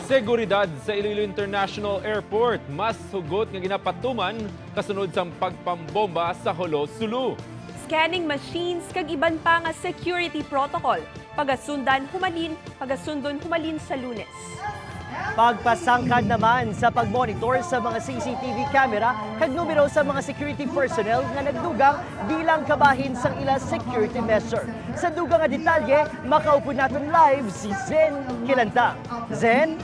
Seguridad sa Iloilo International Airport. Mas hugot nga ginapatuman kasunod sa pagpambomba sa Jolo, Sulu. Scanning machines kag iban pa nga security protocol. Pagasundon humalin sa Lunes. Pagpasangkad naman sa pagmonitor sa mga CCTV camera kag numero sa mga security personnel nga nagdugang bilang kabahin sang ila security measure. Sa dugang nga detalye, makaupo natin live si Zen Kilantang. Zen?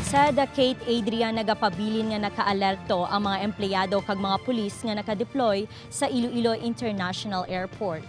Sa Kate Adrian nagapabilin nga nakaalerto ang mga empleyado kag mga pulis nga nakadeploy sa Iloilo International Airport.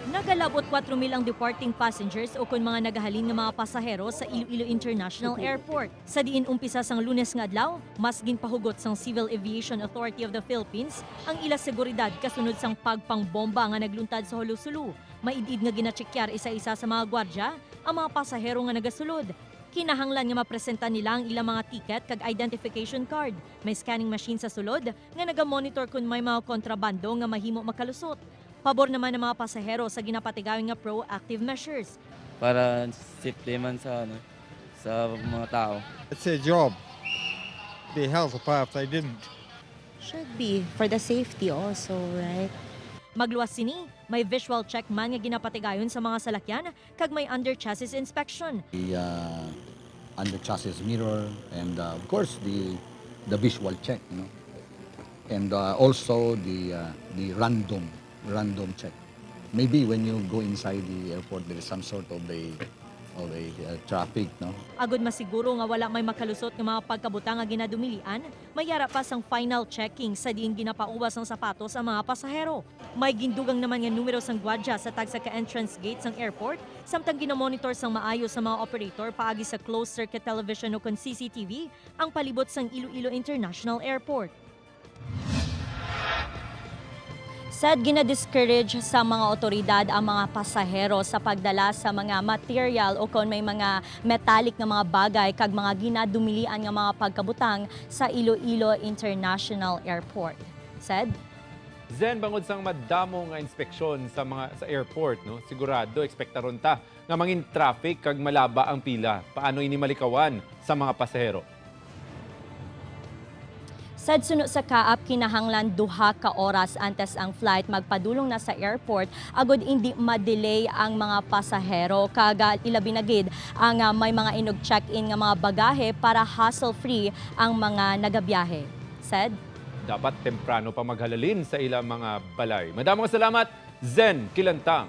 Nagalabot 4,000 ang departing passengers o kun mga nagahalin ng mga pasahero sa Iloilo International Airport. Sa diin umpisa sang Lunes nga adlaw, mas ginpahugot sang Civil Aviation Authority of the Philippines ang ila seguridad kasunod sang pagpangbomba nga nagluntad sa Jolo, Sulu. Maidid nga ginatsekyar isa-isa sa mga gwardya ang mga pasahero nga nagasulod. Kinahanglan nga mapresenta nila ang ilang mga ticket kag identification card. May scanning machine sa sulod nga nagamonitor kung may mga kontrabando nga mahimo makalusot. Pabor naman ng mga pasahero sa ginapatigawin nga proactive measures. Para safety man sa mga tao. It's their job. They held the path, they didn't. Should be for the safety also, right? Magluwas sini, may visual check man nga ginapatigayon sa mga salakyan kag may under chassis inspection. The under chassis mirror and of course the visual check, and also the random check. Maybe when you go inside the airport, there is some sort of a traffic, no? Agod masiguro nga wala may makalusot nga mga pagkabutang nga ginadumilian, mayara pa sang final checking sa diin ginapauwas ng sapatos sa mga pasahero. May gindugang naman nga numero sang gwadya sa tagsa ka entrance gate sang airport, samtang ginamonitor sang maayo sa mga operator paagi sa closed circuit television o kon CCTV ang palibot sang Iloilo International Airport. Said gina-discourage sa mga otoridad ang mga pasahero sa pagdala sa mga material o kung may mga metallic na mga bagay kag mga ginadumilian nga mga pagkabutang sa Iloilo International Airport. Said? Zen, bangod sang madamo nga inspeksyon sa airport, no? Sigurado ekspektaron ta nga mangin traffic kag malaba ang pila. Paano ini malikawan sa mga pasahero? Sad suno sa kaap kinahanglan 2 ka oras antes ang flight magpadulong na sa airport agod hindi ma-delay ang mga pasahero kaga ilabi na gid ang may mga inog check-in nga mga bagahe para hassle-free ang mga nagabiyahe. Said? Dapat temprano pa maghalalin sa ilang mga balay. Madamong salamat, Zen Kilantang.